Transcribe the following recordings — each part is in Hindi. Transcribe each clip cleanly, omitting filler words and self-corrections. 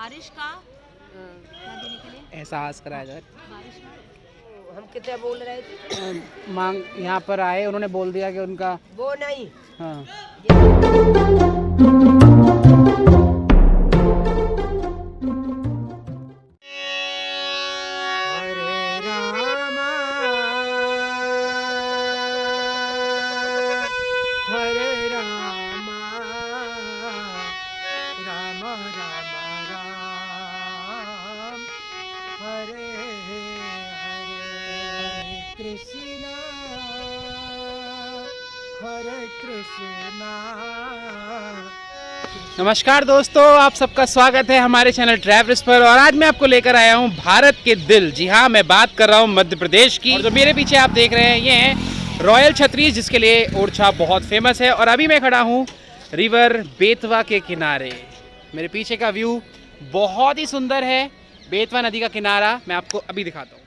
बारिश का क्या देने के लिए? एहसास कराया जाए। बारिश का हम कितना बोल रहे थे? मांग यहाँ पर आए, उन्होंने बोल दिया कि उनका वो नहीं। हाँ। हरे रामा राम राम राम हरे हरे कृष्णा हरे कृष्णा। नमस्कार दोस्तों, आप सबका स्वागत है हमारे चैनल ट्रैवलर्स पर। और आज मैं आपको लेकर आया हूँ भारत के दिल। जी हाँ, मैं बात कर रहा हूँ मध्य प्रदेश की। और जो मेरे पीछे आप देख रहे हैं ये है रॉयल छत्तीस, जिसके लिए ओरछा बहुत फेमस है। और अभी मैं खड़ा हूँ रिवर बेतवा के किनारे। मेरे पीछे का व्यू बहुत ही सुंदर है, बेतवा नदी का किनारा। मैं आपको अभी दिखाता हूँ।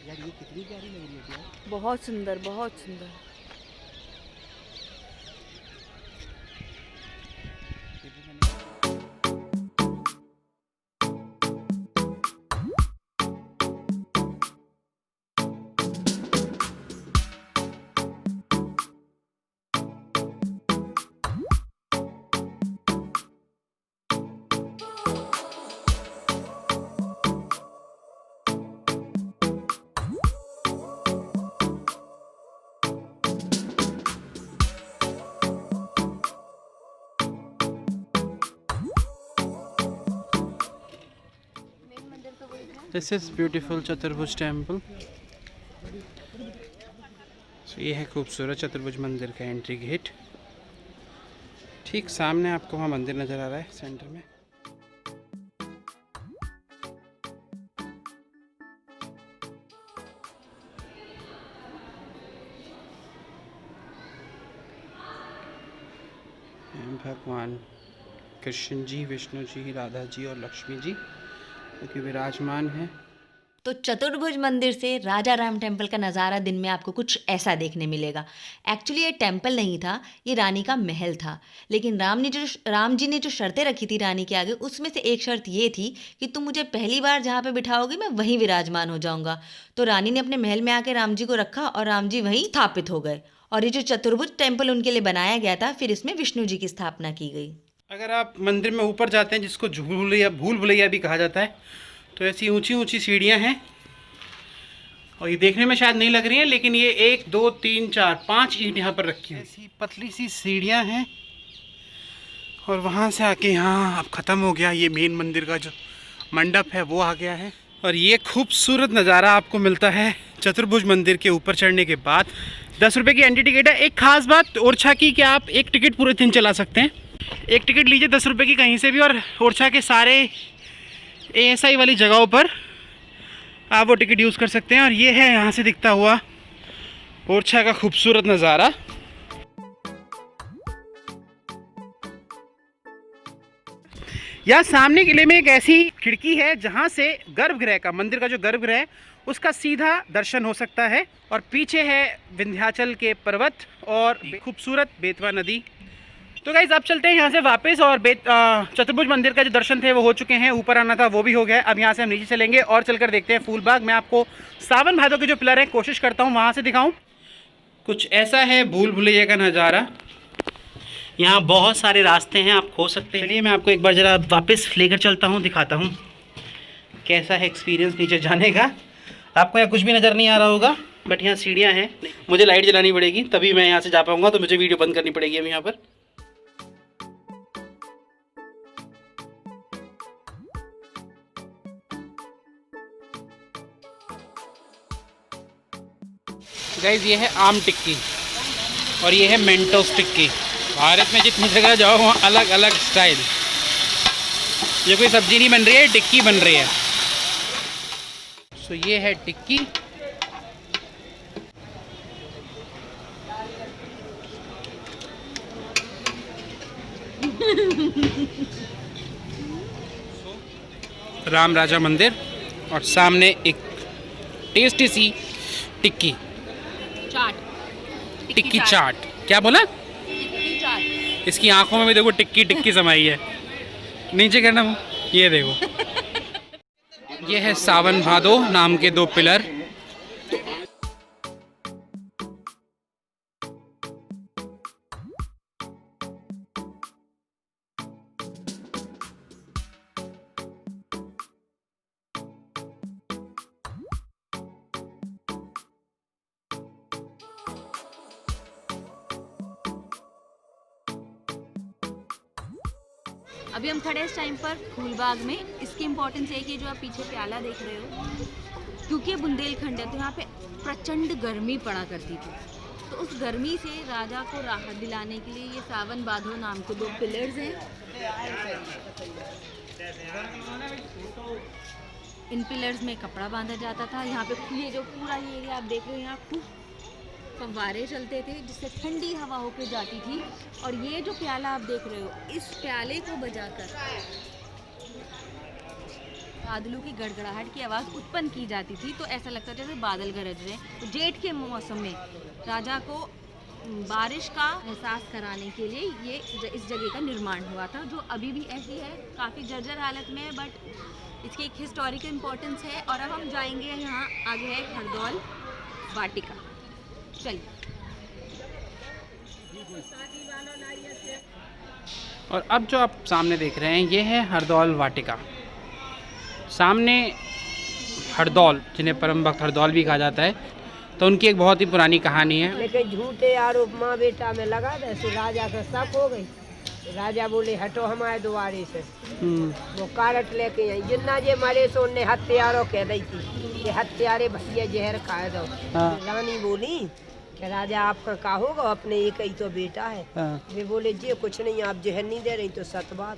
यार ये कितनी प्यारी लग रही है यार। बहुत सुंदर, बहुत सुंदर। This is beautiful चतुर्भुज टेम्पल। ये है खूबसूरत चतुर्भुज मंदिर का एंट्री गेट। ठीक सामने आपको वहाँ मंदिर नज़र आ रहा है सेंटर में। भगवान कृष्ण जी, विष्णु जी, राधा जी और लक्ष्मी जी क्योंकि विराजमान है। तो चतुर्भुज मंदिर से राजा राम टेम्पल का नज़ारा दिन में आपको कुछ ऐसा देखने मिलेगा। एक्चुअली ये टेम्पल नहीं था, ये रानी का महल था। लेकिन राम जी ने जो शर्तें रखी थी रानी के आगे, उसमें से एक शर्त ये थी कि तुम मुझे पहली बार जहाँ पे बिठाओगे मैं वहीं विराजमान हो जाऊँगा। तो रानी ने अपने महल में आके राम जी को रखा और राम जी वहीं स्थापित हो गए। और ये जो चतुर्भुज टेम्पल उनके लिए बनाया गया था, फिर इसमें विष्णु जी की स्थापना की गई। अगर आप मंदिर में ऊपर जाते हैं, जिसको भूल भुलैया भी कहा जाता है, तो ऐसी ऊंची ऊंची सीढ़ियां हैं। और ये देखने में शायद नहीं लग रही हैं, लेकिन ये 1 2 3 4 5 ईंट यहाँ पर रखी हुई। ऐसी पतली सी सीढ़ियां हैं। और वहाँ से आके यहाँ अब ख़त्म हो गया, ये मेन मंदिर का जो मंडप है वो आ गया है। और ये खूबसूरत नज़ारा आपको मिलता है चतुर्भुज मंदिर के ऊपर चढ़ने के बाद। 10 रुपये की एंट्री टिकट है। एक खास बात ओरछा की कि आप एक टिकट पूरे दिन चला सकते हैं। एक टिकट लीजिए 10 रुपये की कहीं से भी, और ओरछा के सारे ASI वाली जगहों पर आप वो टिकट यूज़ कर सकते हैं। और ये है यहाँ से दिखता हुआ ओरछा का खूबसूरत नज़ारा। यहाँ सामने किले में एक ऐसी खिड़की है जहाँ से गर्भगृह का, मंदिर का जो गर्भगृह है उसका सीधा दर्शन हो सकता है। और पीछे है विंध्याचल के पर्वत और खूबसूरत बेतवा नदी। तो गाइस अब चलते हैं यहाँ से वापस। और चतुर्भुज मंदिर का जो दर्शन थे वो हो चुके हैं, ऊपर आना था वो भी हो गया। अब यहाँ से हम नीचे चलेंगे और चलकर देखते हैं फूलबाग। मैं आपको सावन भादों के जो पिलर हैं कोशिश करता हूँ वहाँ से दिखाऊँ। कुछ ऐसा है भूल भुलैया का नज़ारा। यहाँ बहुत सारे रास्ते हैं, आप खो सकते हैं। चलिए मैं आपको एक बार ज़रा वापस लेकर चलता हूँ, दिखाता हूँ कैसा है एक्सपीरियंस नीचे जाने का। आपको यहाँ कुछ भी नज़र नहीं आ रहा होगा, बट यहाँ सीढ़ियाँ हैं। मुझे लाइट जलानी पड़ेगी तभी मैं यहाँ से जा पाऊँगा, तो मुझे वीडियो बंद करनी पड़ेगी अभी यहाँ पर। गाइस ये है आम टिक्की और ये है मेंटोस टिक्की। भारत में जितनी जगह जाओ वहाँ अलग अलग स्टाइल। ये कोई सब्जी नहीं बन रही है, टिक्की बन रही है। सो ये है टिक्की। राम राजा मंदिर और सामने एक टेस्टी सी टिक्की चाट, टिक्की चाट। क्या बोला? टिक्की चाट। इसकी आंखों में भी देखो टिक्की टिक्की समाई है। नीचे करना मुँह, ये देखो। ये है सावन भादो नाम के 2 पिलर। अभी हम खड़े हैं इस टाइम पर फूलबाग में। इसकी इम्पोर्टेंस है कि जो आप पीछे प्याला देख रहे हो, क्योंकि ये बुंदेलखंड है तो यहाँ पे प्रचंड गर्मी पड़ा करती थी। तो उस गर्मी से राजा को राहत दिलाने के लिए ये सावन भादो नाम के 2 पिलर्स हैं। इन पिलर्स में कपड़ा बांधा जाता था। यहाँ पे ये जो पूरा ये एरिया आप देख रहे हो, यहाँ खूब फव्वारे चलते थे जिससे ठंडी हवा होके जाती थी। और ये जो प्याला आप देख रहे हो, इस प्याले को बजाकर बादलों की गड़गड़ाहट की आवाज़ उत्पन्न की जाती थी। तो ऐसा लगता था जैसे बादल गरज रहे। तो जेठ के मौसम में राजा को बारिश का एहसास कराने के लिए ये इस जगह का निर्माण हुआ था, जो अभी भी ऐसी है, काफ़ी जर्जर हालत में है, बट इसकी एक हिस्टोरिकल इम्पोर्टेंस है। और अब हम जाएंगे, यहाँ आगे है हरदौल वाटिका। चलिए। और अब जो आप सामने देख रहे हैं ये है हरदौल वाटिका। सामने हरदौल, जिन्हें परम भक्त हरदौल भी कहा जाता है, तो उनकी एक बहुत ही पुरानी कहानी है। लेकिन झूठे आरोप माँ बेटा में लगा दे, तो राजा का शक हो गई। राजा बोले हटो हमारे द्वारे से। वो कारट लेके आई, जिन्ना जे मारे सो ने हत्यारों कह दी थी कि हत्यारे भैया जहर खाए दो। रानी बोली कि राजा आपका का होगा, अपने एक ही तो बेटा है। वे बोले जी कुछ नहीं, आप जहर नहीं दे रही तो सत बात।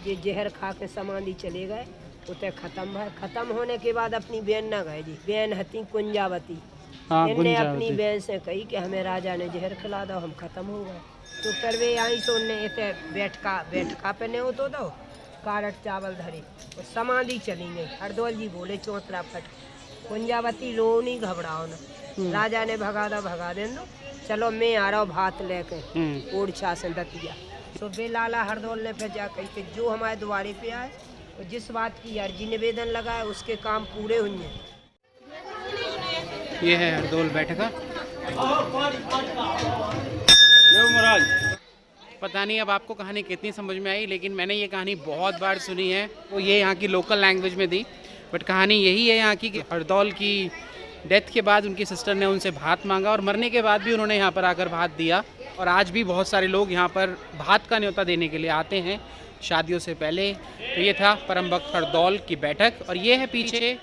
ये जहर खा के समाधि चले गए, उते खत्म है। खत्म होने के बाद अपनी बहन न गए जी, बहन हती कुंजावती। इनने अपनी बहन से कही कि हमें राजा ने जहर खिला दो, हम खत्म हो गए। तो फिर वे आई सो ने इतने बैठका पे ने तो दो कारट चावल धरे और समाधि चली गई। हरदौल जी बोले चौतरा फट। कुंजावती रो नहीं घबराओ न, राजा ने भगा दे दो, चलो मैं आ रहा हूँ भात लेके ओरछा से दतिया। तो वे लाला हरदौल ने फिर जा कही कि जो हमारे द्वारे पे आए और जिस बात की अर्जी निवेदन लगाए उसके काम पूरे हुए। ये है हरदौल बैठका। पता नहीं अब आपको कहानी कितनी समझ में आई, लेकिन मैंने ये कहानी बहुत बार सुनी है। वो ये यहाँ की लोकल लैंग्वेज में थी, बट कहानी यही है यहाँ की कि हरदौल की डेथ के बाद उनकी सिस्टर ने उनसे भात मांगा और मरने के बाद भी उन्होंने यहाँ पर आकर भात दिया। और आज भी बहुत सारे लोग यहाँ पर भात का न्योता देने के लिए आते हैं शादियों से पहले। तो ये था परम भक्त हरदौल की बैठक। और ये है पीछे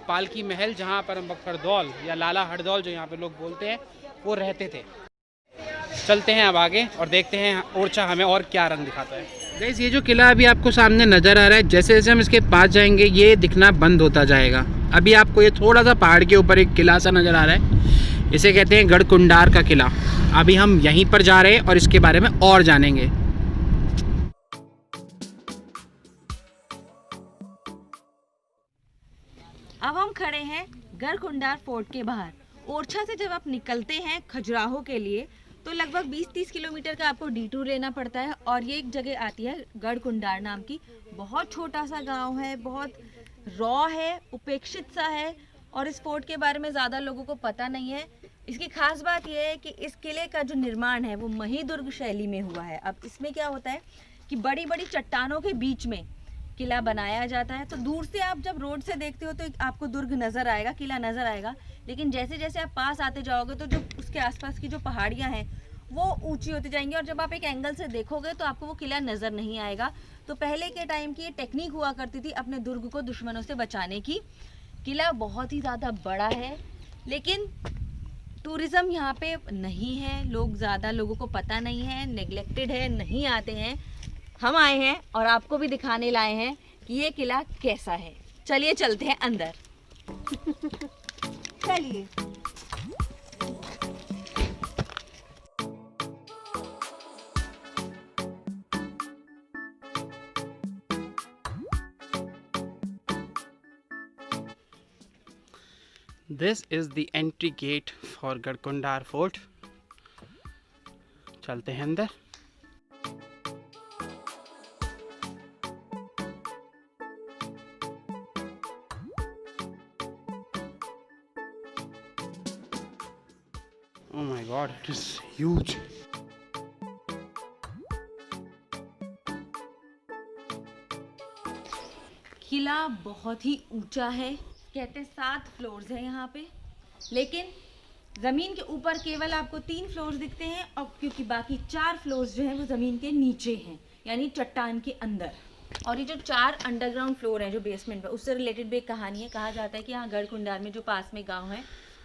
पालकी महल, जहाँ परम भक्त हरदौल या लाला हरदौल जो यहाँ पे लोग बोलते हैं वो रहते थे। चलते हैं अब आगे और देखते हैं ओरछा हमें और क्या रंग दिखाता है। गाइस, ये जो किला अभी आपको सामने नज़र आ रहा है, जैसे जैसे हम इसके पास जाएंगे ये दिखना बंद होता जाएगा। अभी आपको ये थोड़ा सा पहाड़ के ऊपर एक किला सा नज़र आ रहा है, इसे कहते हैं गढ़कुंडार का किला। अभी हम यहीं पर जा रहे हैं और इसके बारे में और जानेंगे। अब हम खड़े हैं गढ़कुंडार फोर्ट के बाहर। ओरछा से जब आप निकलते हैं खजुराहो के लिए तो लगभग 20-30 किलोमीटर का आपको डिटूर लेना पड़ता है। और ये एक जगह आती है गढ़कुंडार नाम की। बहुत छोटा सा गांव है, बहुत रॉ है, उपेक्षित सा है और इस फोर्ट के बारे में ज़्यादा लोगों को पता नहीं है। इसकी खास बात यह है कि इस किले का जो निर्माण है वो महिदुर्ग शैली में हुआ है। अब इसमें क्या होता है कि बड़ी बड़ी चट्टानों के बीच में किला बनाया जाता है। तो दूर से आप जब रोड से देखते हो तो आपको दुर्ग नज़र आएगा, किला नज़र आएगा, लेकिन जैसे जैसे आप पास आते जाओगे तो जो उसके आसपास की जो पहाड़ियाँ हैं वो ऊंची होती जाएंगी और जब आप एक एंगल से देखोगे तो आपको वो किला नज़र नहीं आएगा। तो पहले के टाइम की ये टेक्निक हुआ करती थी अपने दुर्ग को दुश्मनों से बचाने की। किला बहुत ही ज़्यादा बड़ा है, लेकिन टूरिज़्म यहाँ पे नहीं है, ज़्यादा लोगों को पता नहीं है, नेग्लेक्टेड है, नहीं आते हैं। हम आए हैं और आपको भी दिखाने लाए हैं कि ये किला कैसा है। चलिए चलते हैं अंदर। चलिए। This is the entry get for Garhkundar fort. चलते हैं अंदर। Oh my God, it is huge. किला बहुत ही ऊंचा है, कहते हैं 7 फ्लोर्स हैं यहाँ पे, लेकिन ज़मीन के ऊपर केवल आपको 3 फ्लोर्स दिखते हैं, और क्योंकि बाकी 4 फ्लोर्स जो हैं वो ज़मीन के नीचे हैं, यानी चट्टान के अंदर। और ये जो 4 अंडरग्राउंड फ्लोर हैं जो बेसमेंट में, उससे रिलेटेड भी एक कहानी है। कहा जाता है कि यहाँ गढ़कुंडार में जो पास में गाँव है,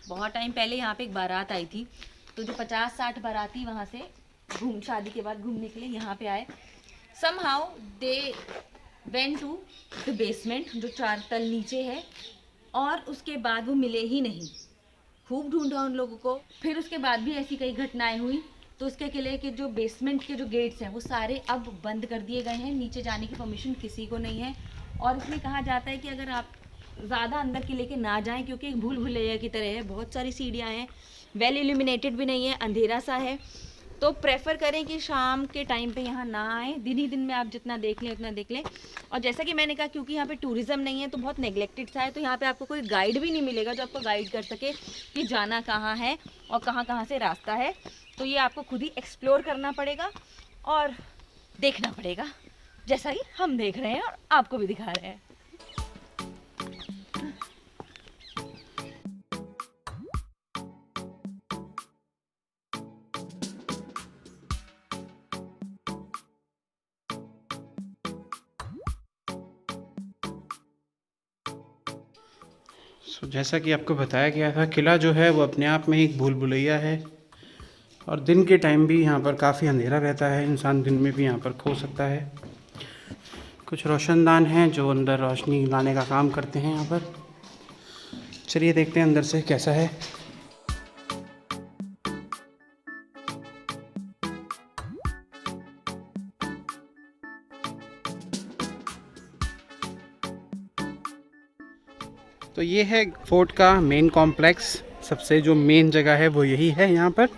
बहुत टाइम पहले यहाँ पे एक बारात आई थी, तो जो 50-60 बाराती वहाँ से शादी के बाद घूमने के लिए यहाँ पे आए। Somehow they went to the basement, जो 4 तल नीचे है, और उसके बाद वो मिले ही नहीं। खूब ढूंढा उन लोगों को। फिर उसके बाद भी ऐसी कई घटनाएं हुई, तो उसके किले के जो बेसमेंट के जो गेट्स हैं वो सारे अब बंद कर दिए गए हैं, नीचे जाने की परमिशन किसी को नहीं है। और इसमें कहा जाता है कि अगर आप ज़्यादा अंदर किले के ना जाएं, क्योंकि एक भूल भुलैया की तरह है, बहुत सारी सीढ़ियाँ हैं, वेल इल्यूमिनेटेड भी नहीं है, अंधेरा सा है, तो प्रेफर करें कि शाम के टाइम पे यहाँ ना आए। दिन ही दिन में आप जितना देख लें उतना देख लें। और जैसा कि मैंने कहा, क्योंकि यहाँ पे टूरिज़्म नहीं है तो बहुत नेग्लेक्टेड सा है, तो यहाँ पे आपको कोई गाइड भी नहीं मिलेगा जो आपको गाइड कर सके कि जाना कहाँ है और कहाँ से रास्ता है। तो ये आपको खुद ही एक्सप्लोर करना पड़ेगा और देखना पड़ेगा, जैसा ही हम देख रहे हैं और आपको भी दिखा रहे हैं। जैसा कि आपको बताया गया था, किला जो है वो अपने आप में ही एक भूल भुलैया है, और दिन के टाइम भी यहाँ पर काफ़ी अंधेरा रहता है, इंसान दिन में भी यहाँ पर खो सकता है। कुछ रोशनदान हैं जो अंदर रोशनी लाने का काम करते हैं यहाँ पर। चलिए देखते हैं अंदर से कैसा है। तो ये है फोर्ट का मेन कॉम्प्लेक्स, सबसे जो मेन जगह है वो यही है यहाँ पर।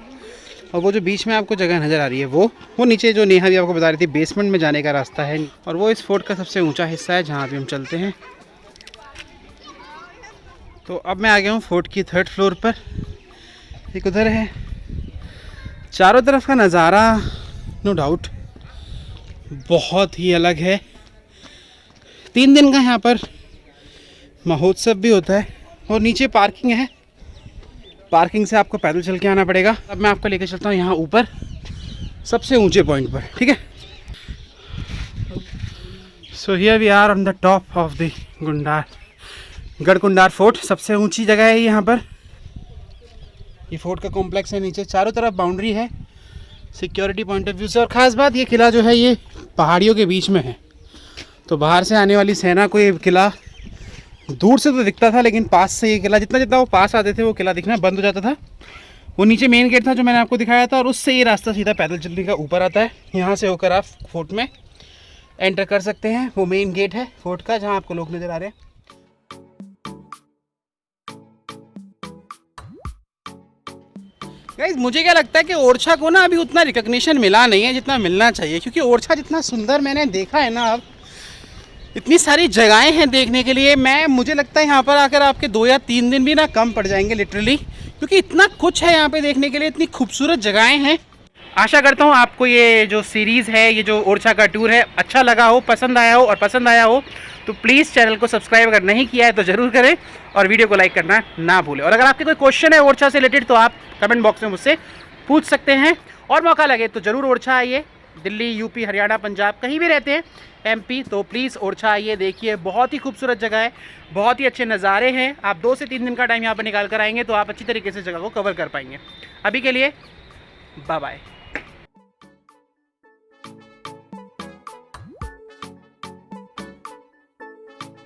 और वो जो बीच में आपको जगह नज़र आ रही है वो नीचे जो नेहा भी आपको बता रही थी बेसमेंट में जाने का रास्ता है, और वो इस फोर्ट का सबसे ऊंचा हिस्सा है जहाँ पे हम चलते हैं। तो अब मैं आ गया हूँ फोर्ट की 3rd फ्लोर पर। एक उधर है, चारों तरफ का नज़ारा नो डाउट बहुत ही अलग है। 3 दिन का यहाँ पर महोत्सव भी होता है, और नीचे पार्किंग है, पार्किंग से आपको पैदल चल के आना पड़ेगा। अब मैं आपको लेकर चलता हूँ यहाँ ऊपर सबसे ऊंचे पॉइंट पर, ठीक है। So here we are on the top of the Garhkundar fort. सबसे ऊंची जगह है यहाँ पर। ये फोर्ट का कॉम्प्लेक्स है, नीचे चारों तरफ बाउंड्री है सिक्योरिटी पॉइंट ऑफ व्यू से। और ख़ास बात, ये किला जो है ये पहाड़ियों के बीच में है, तो बाहर से आने वाली सेना को ये किला दूर से तो दिखता था, लेकिन पास से ये किला जितना वो पास आते थे वो किला दिखना बंद हो जाता था। वो नीचे मेन गेट था जो मैंने आपको दिखाया था, और उससे ये रास्ता सीधा पैदल चलने का ऊपर आता है। यहाँ से होकर आप फोर्ट में एंटर कर सकते हैं। वो मेन गेट है फोर्ट का जहाँ आपको लोग नज़र आ रहे हैं। गाइस, मुझे क्या लगता है कि ओरछा को ना अभी उतना रिकग्निशन मिला नहीं है जितना मिलना चाहिए, क्योंकि ओरछा जितना सुंदर मैंने देखा है ना, अब इतनी सारी जगहें हैं देखने के लिए। मुझे लगता है यहाँ पर आकर आपके 2 या 3 दिन भी ना कम पड़ जाएंगे लिटरली, क्योंकि इतना कुछ है यहाँ पे देखने के लिए, इतनी खूबसूरत जगहें हैं। आशा करता हूँ आपको ये जो सीरीज़ है, ये जो ओरछा का टूर है, अच्छा लगा हो, पसंद आया हो। और पसंद आया हो तो प्लीज़ चैनल को सब्सक्राइब अगर नहीं किया है तो ज़रूर करें, और वीडियो को लाइक करना ना भूलें। और अगर आपके कोई क्वेश्चन है ओरछा से रिलेटेड तो आप कमेंट बॉक्स में मुझसे पूछ सकते हैं, और मौका लगे तो ज़रूर ओरछा आइए। दिल्ली, यूपी, हरियाणा, पंजाब कहीं भी रहते हैं, MP, तो प्लीज़ ओरछा आइए, देखिए, बहुत ही खूबसूरत जगह है, बहुत ही अच्छे नज़ारे हैं। आप 2 से 3 दिन का टाइम यहाँ पर निकाल कर आएंगे तो आप अच्छी तरीके से जगह को कवर कर पाएंगे। अभी के लिए बाय बाय।